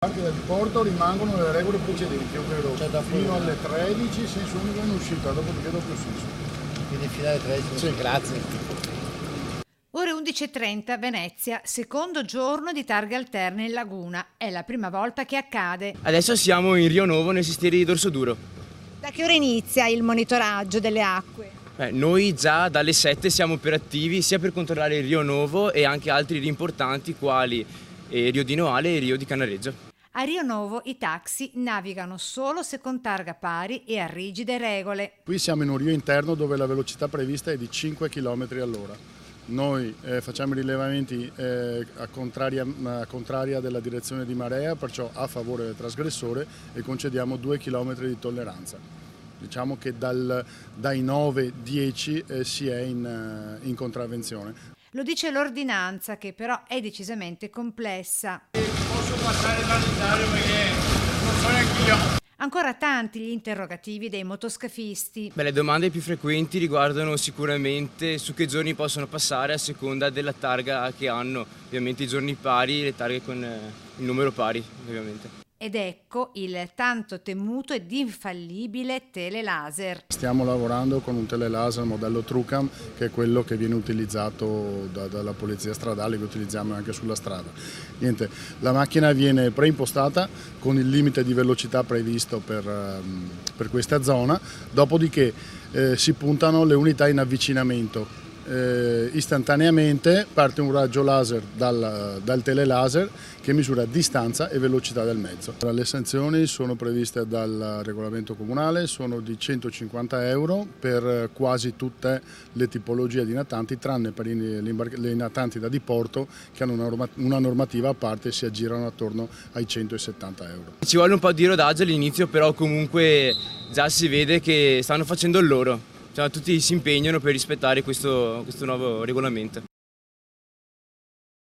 Parte del porto rimangono le regole precedenti, ovvero fino alle 13 senso unico in uscita, dopodiché doppio senso. Quindi fino alle 13. Sì. Grazie. Ore 11.30, Venezia, secondo giorno di targhe alterne in laguna. È la prima volta che accade. Adesso siamo in Rio Novo nel sestiere di Dorsoduro. Da che ora inizia il monitoraggio delle acque? Noi già dalle 7 siamo operativi sia per controllare il Rio Novo e anche altri ri importanti quali Rio di Noale e Rio di Cannareggio. A Rio Novo i taxi navigano solo se con targa pari e a rigide regole. Qui siamo in un rio interno dove la velocità prevista è di 5 km all'ora. Noi facciamo i rilevamenti a contraria della direzione di marea, perciò a favore del trasgressore, e concediamo 2 km di tolleranza. Diciamo che dai 9-10 si è in contravvenzione. Lo dice l'ordinanza, che però è decisamente complessa. Posso passare dall'Italia perché non so neanche io. Ancora tanti gli interrogativi dei motoscafisti. Le domande più frequenti riguardano sicuramente su che giorni possono passare a seconda della targa che hanno, ovviamente i giorni pari, le targhe con il numero pari ovviamente. Ed ecco il tanto temuto ed infallibile telelaser. Stiamo lavorando con un telelaser modello Trucam, che è quello che viene utilizzato dalla polizia stradale, che utilizziamo anche sulla strada. Niente, la macchina viene preimpostata con il limite di velocità previsto per questa zona, dopodiché si puntano le unità in avvicinamento. Istantaneamente parte un raggio laser dal telelaser che misura distanza e velocità del mezzo. Le sanzioni sono previste dal regolamento comunale, sono di 150 euro per quasi tutte le tipologie di natanti, tranne per le natanti da diporto che hanno una normativa a parte e si aggirano attorno ai 170 euro. Ci vuole un po' di rodaggio all'inizio, però comunque già si vede che stanno facendo il loro. Tutti si impegnano per rispettare questo nuovo regolamento.